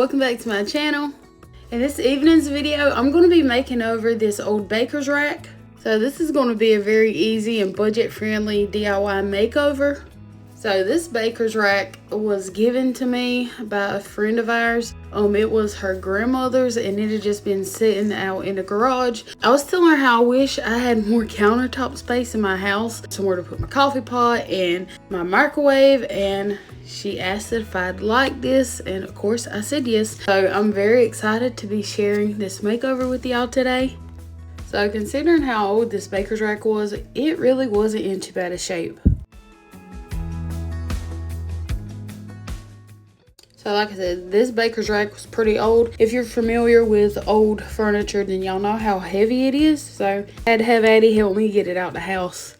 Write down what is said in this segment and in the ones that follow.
welcome back to my channel. In this evening's video, I'm going to be making over this old baker's rack. So this is going to be a very easy and budget-friendly DIY makeover. So this baker's rack was given to me by a friend of ours. It was her grandmother's and it had just been sitting out in the garage. I was telling her how I wish I had more countertop space in my house, somewhere to put my coffee pot and my microwave, and she asked if I'd like this, and of course I said yes. So I'm very excited to be sharing this makeover with y'all today. So considering how old this baker's rack was, it really wasn't in too bad a shape. So like I said, this baker's rack was pretty old. If you're familiar with old furniture, then y'all know how heavy it is. So I had to have Addie help me get it out the house.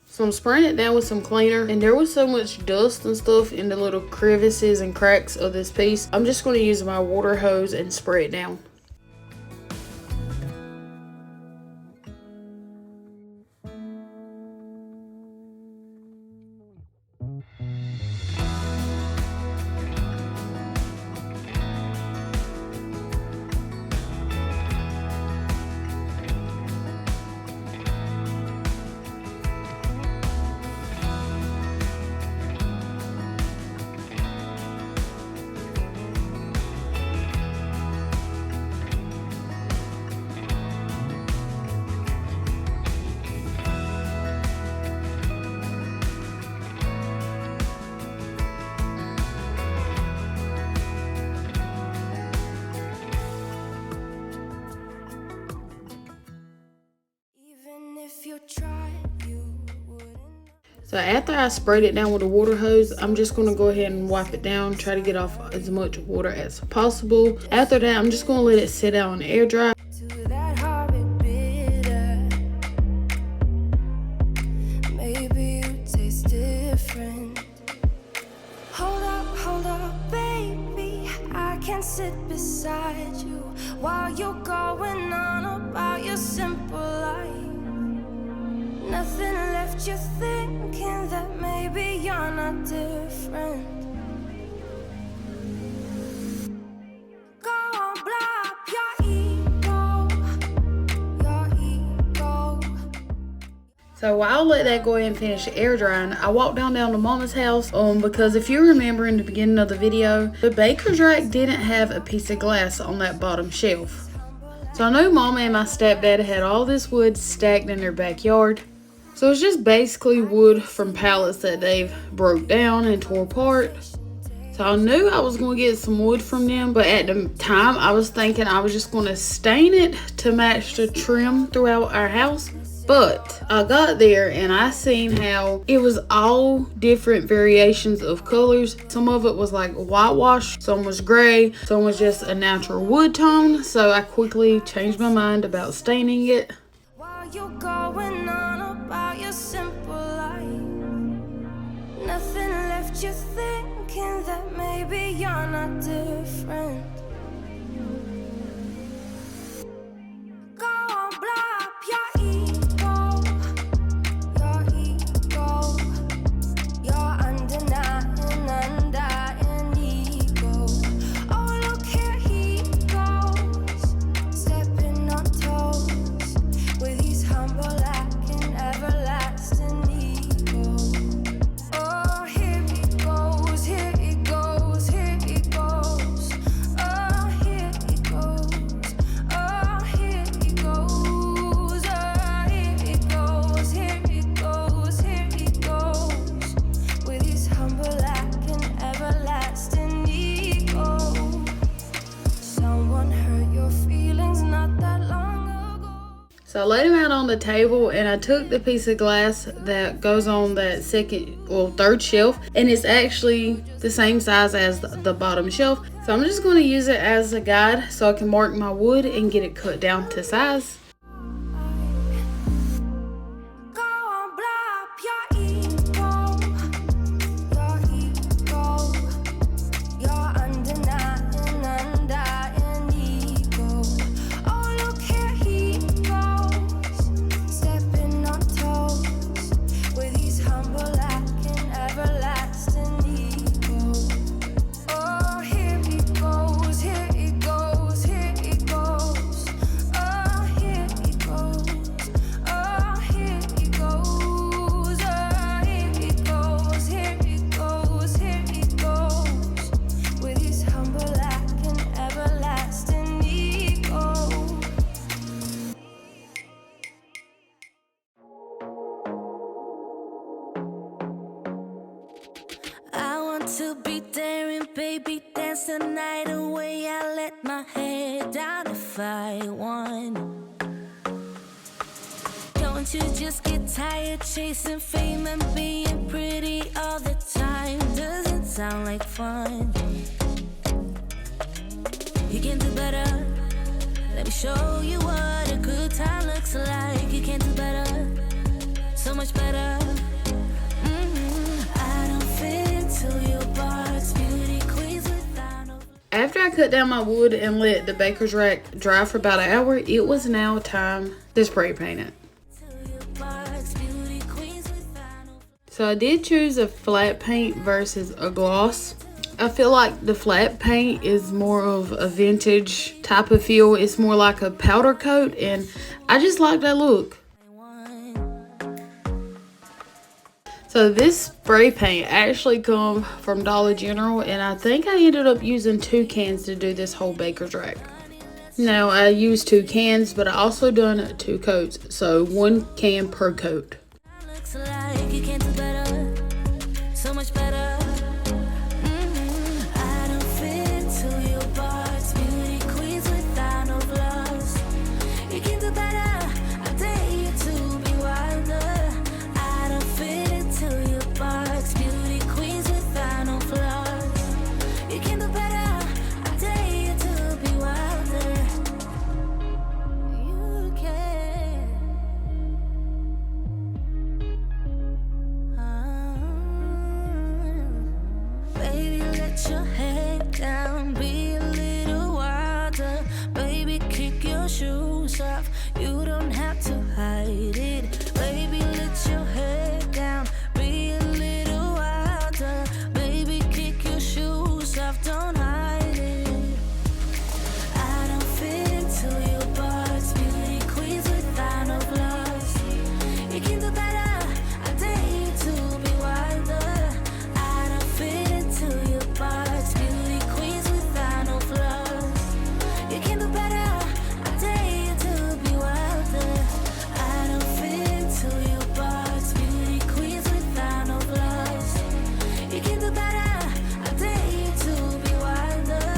So I'm spraying it down with some cleaner, and there was so much dust and stuff in the little crevices and cracks of this piece. I'm just going to use my water hose and spray it down. So after I sprayed it down with a water hose, I'm just going to go ahead and wipe it down, try to get off as much water as possible. After that, I'm just going to let it sit out and air dry. Hold up, baby, I can sit beside you while you're going on about your simple life. Nothing left you thinking that maybe you're not different. Go on, blow up your ego. So while I let that go ahead and finish air drying, I walked down to Mama's house because if you remember in the beginning of the video, the baker's rack didn't have a piece of glass on that bottom shelf. So I knew Mama and my stepdad had all this wood stacked in their backyard. So it's just basically wood from pallets that they've broke down and tore apart. So I knew I was going to get some wood from them, but at the time I was thinking I was just going to stain it to match the trim throughout our house. But I got there and I seen how it was all different variations of colors. Some of it was like whitewash, some was gray, some was just a natural wood tone. So I quickly changed my mind about staining it. While you're going on about your simple life, nothing left you thinking that maybe you're not different. Go on, blow up your ego, your undying ego. Oh, look here he goes, stepping on toes with his humble and everlasting ego. Oh, here he goes, here he goes, here he goes. on the table and I took the piece of glass that goes on that third shelf, and it's actually the same size as the bottom shelf. So I'm just going to use it as a guide so I can mark my wood and get it cut down to size. To be daring, baby, dance the night away. I let my head down if I won. Don't you just get tired chasing fame and being pretty all the time? Doesn't sound like fun. You can do better. Let me show you what a good time looks like. You can do better, so much better. After I cut down my wood and let the baker's rack dry for about an hour, it was now time to spray paint it. So I did choose a flat paint versus a gloss. I feel like the flat paint is more of a vintage type of feel. It's more like a powder coat, and I just like that look. So this spray paint actually come from Dollar General, and I think I ended up using 2 cans to do this whole baker's rack. Now I used 2 cans, but I also done 2 coats, so 1 can per coat. Looks like you can do better, so much better. I don't fit into your box, beauty queens without no flaws. You can do better, I dare you to be wilder. I don't fit into your box, beauty queens without no flaws. You can do better, I dare you to be wilder. You can. Baby, let your head down, be a little wilder. Baby, kick your shoes off, you don't have to hide it. Baby, let your head down, be a little wilder. Baby, kick your shoes off, don't hide it. I don't fit into your box, beauty queens without no flaws. You can do better, I dare you to be wilder. I don't fit into your box, beauty queens without no flaws. You can do better, I dare you to be wilder. I don't fit into your box, beauty queens without no flaws. You can do better, I dare you to be wilder.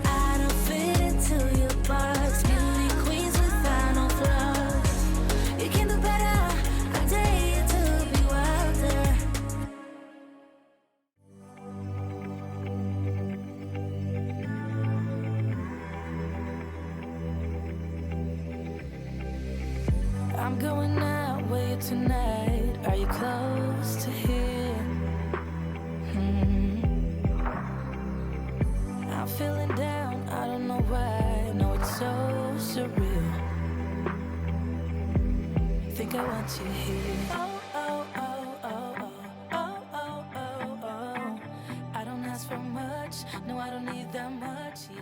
I don't fit into your box, beauty queens without no flaws. You can do better, I dare you to be wilder. I'm going out with you tonight. Are you close to here? I'm feeling down, I don't know why. No, it's so surreal. Think I want you here. Oh, oh, oh, oh, oh, oh, oh, oh, oh. I don't ask for much, no, I don't need that much, yeah.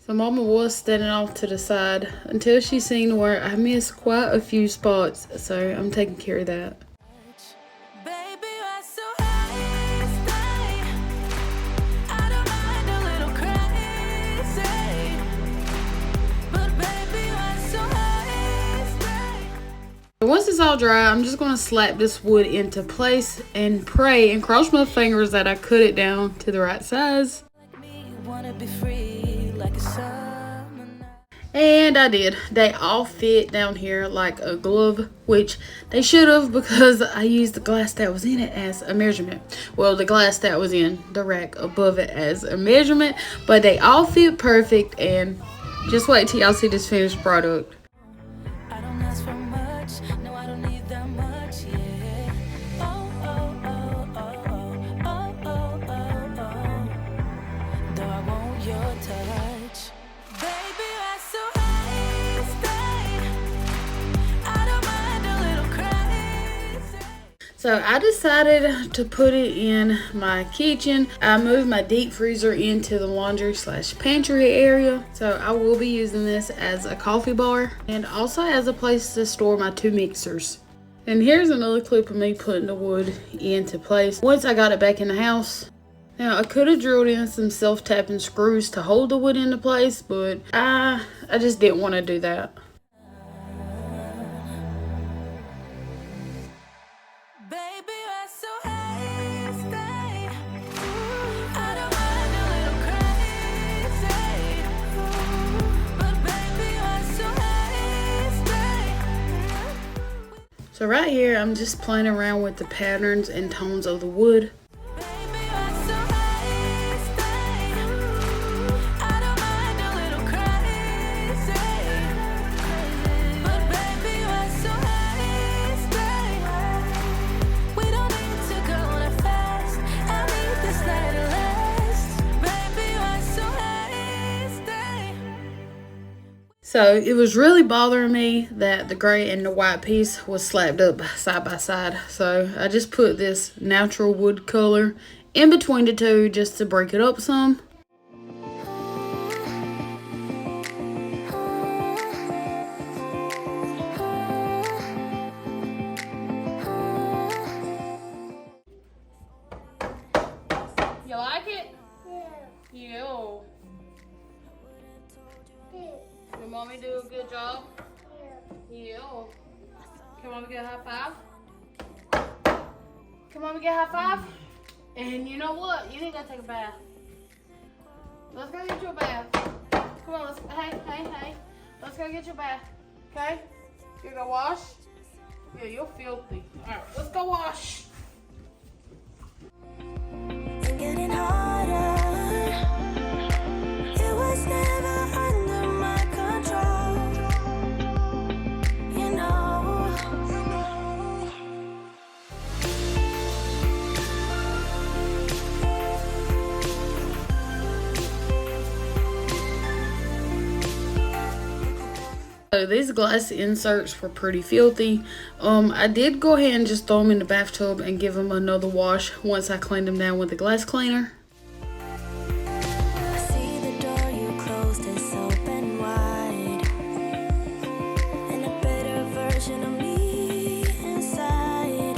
So Mama was standing off to the side until she seen where I missed quite a few spots, so I'm taking care of that. Baby, you're so high, stay. I don't mind a little crazy, but baby, you're so high, stay. Once it's all dry, I'm just going to slap this wood into place and pray and cross my fingers that I cut it down to the right size. Like me, you wanna be free like a summer night. And I did. They all fit down here like a glove, which they should have because I used the glass that was in it as a measurement. Well, the glass that was in the rack above it as a measurement, but they all fit perfect, and just wait till y'all see this finished product. I don't ask for much, no, I don't need that much, yeah. Oh, oh, oh, oh, oh, oh, oh, oh, oh. Though I want your touch. Baby, I so stay. I don't mind a little crazy. So I decided to put it in my kitchen. I moved my deep freezer into the laundry/pantry area. So I will be using this as a coffee bar and also as a place to store my 2 mixers. And here's another clip of me putting the wood into place once I got it back in the house. Now I could have drilled in some self-tapping screws to hold the wood into place, but I just didn't want to do that. Baby, I so stay. I don't mind a little crazy. But baby, I so stay. So right here, I'm just playing around with the patterns and tones of the wood. Baby, I so stay. I don't mind a little crazy. But baby, I so stay. We don't need to go that fast. I need this night to last. Baby, I so stay. So it was really bothering me that the gray and the white piece was slapped up side by side. So I just put this natural wood color in between the two just to break it up some. You like it? Yeah. Did mommy do a good job? Yeah. Can mommy get a high five? Can mommy get a high five? And you know what? You need to take a bath. Let's go get you a bath. Come on, hey. Let's go get you a bath. Okay? You gonna wash? Yeah, you're filthy. Alright, let's go wash. It's getting harder. It was never under my control. You know. So these glass inserts were pretty filthy. I did go ahead and just throw them in the bathtub and give them another wash once I cleaned them down with the glass cleaner. I see the door you closed is open wide, and a better version of me inside.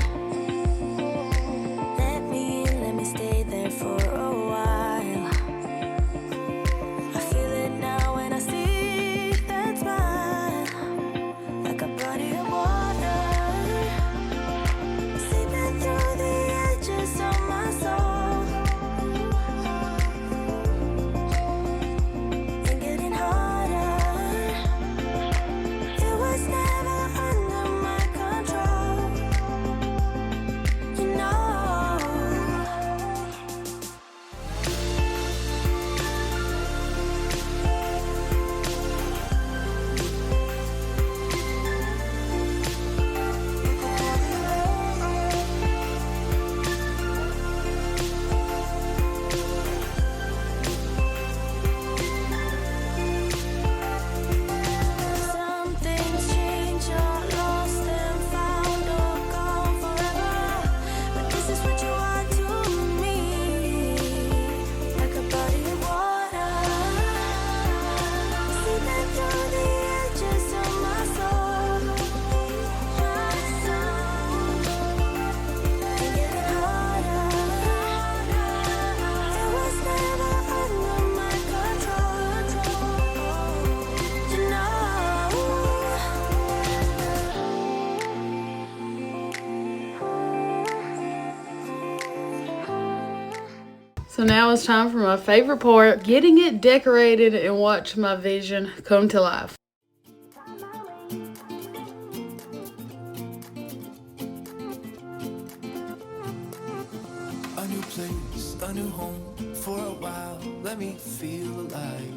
Let me in, let me stay there for a while. I feel it now when I see that smile, like a body of water, seeping through the edges of my soul. So now it's time for my favorite part, getting it decorated and watch my vision come to life. A new place, a new home, for a while, let me feel alive.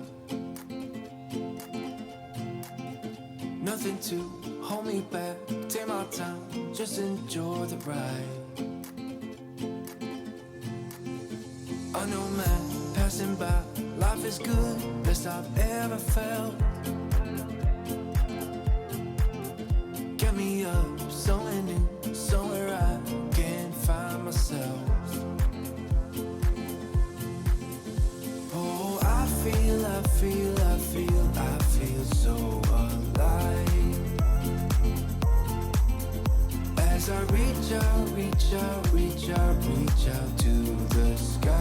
Nothing to hold me back, take my time, just enjoy the ride. A new man passing by, life is good, best I've ever felt. Get me up, somewhere new, somewhere I can find myself. Oh, I feel so alive. As I reach out to the sky.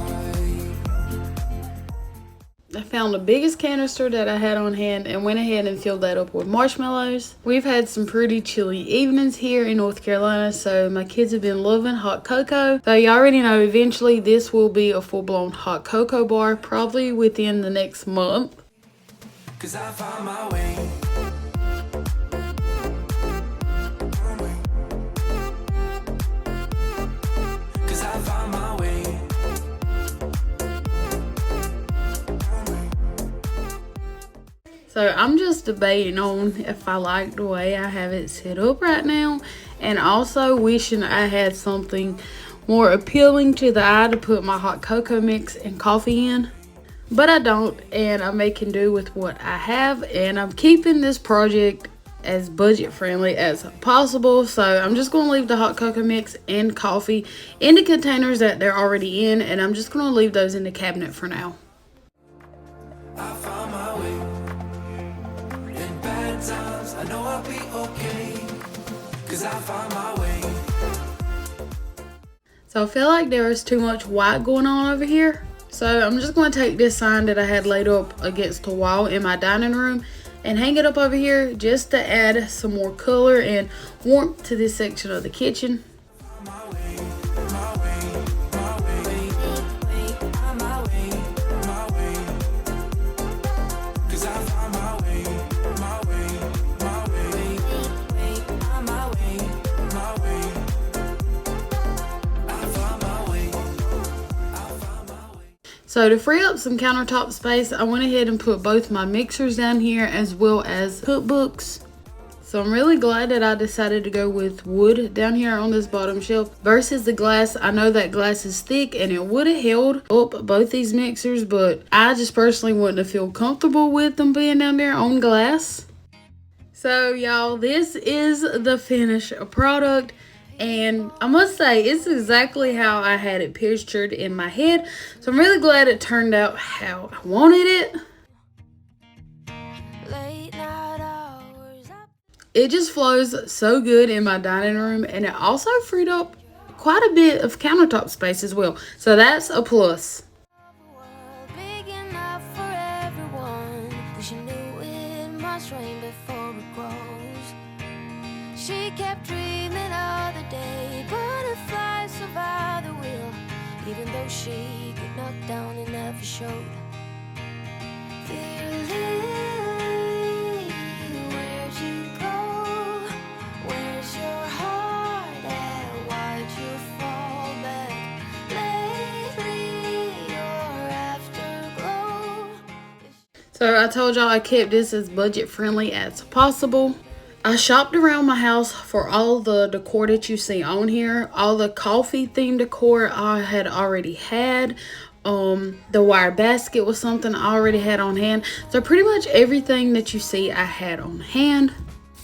I found the biggest canister that I had on hand and went ahead and filled that up with marshmallows. We've had some pretty chilly evenings here in North Carolina, so my kids have been loving hot cocoa. So you already know eventually this will be a full-blown hot cocoa bar, probably within the next month. 'Cause I found my way. So I'm just debating on if I like the way I have it set up right now, and also wishing I had something more appealing to the eye to put my hot cocoa mix and coffee in. But I don't, and I'm making do with what I have, and I'm keeping this project as budget friendly as possible. So I'm just going to leave the hot cocoa mix and coffee in the containers that they're already in, and I'm just going to leave those in the cabinet for now. I found my way. In bad times, I know I'll be okay. 'Cause I found my way. So I feel like there is too much white going on over here. So I'm just going to take this sign that I had laid up against the wall in my dining room and hang it up over here just to add some more color and warmth to this section of the kitchen. So to free up some countertop space, I went ahead and put both my mixers down here as well as cookbooks. So I'm really glad that I decided to go with wood down here on this bottom shelf versus the glass. I know that glass is thick and it would have held up both these mixers, but I just personally wouldn't have felt comfortable with them being down there on glass. So y'all, this is the finished product. And I must say, it's exactly how I had it pictured in my head. So I'm really glad it turned out how I wanted it. It just flows so good in my dining room. And it also freed up quite a bit of countertop space as well. So that's a plus. She kept dreaming of the day butterflies survive the wheel, even though she got knocked down and never showed. Dear Lily, where'd you go? Where's your heart at? Why'd you fall back? Lately, your afterglow. So I told y'all I kept this as budget friendly as possible. I shopped around my house for all the decor that you see on here. All the coffee themed decor I had already had. The wire basket was something I already had on hand. So pretty much everything that you see I had on hand.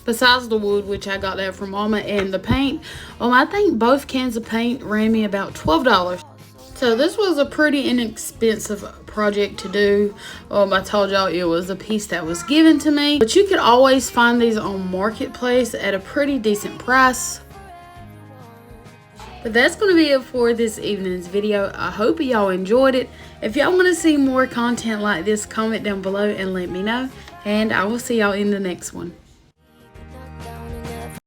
Besides the wood, which I got that from Mama, and the paint. I think both cans of paint ran me about $12. So this was a pretty inexpensive project to do. I told y'all it was a piece that was given to me, but you could always find these on Marketplace at a pretty decent price. But that's going to be it for this evening's video. I hope y'all enjoyed it. If y'all want to see more content like this, comment down below and let me know, and I will see y'all in the next one.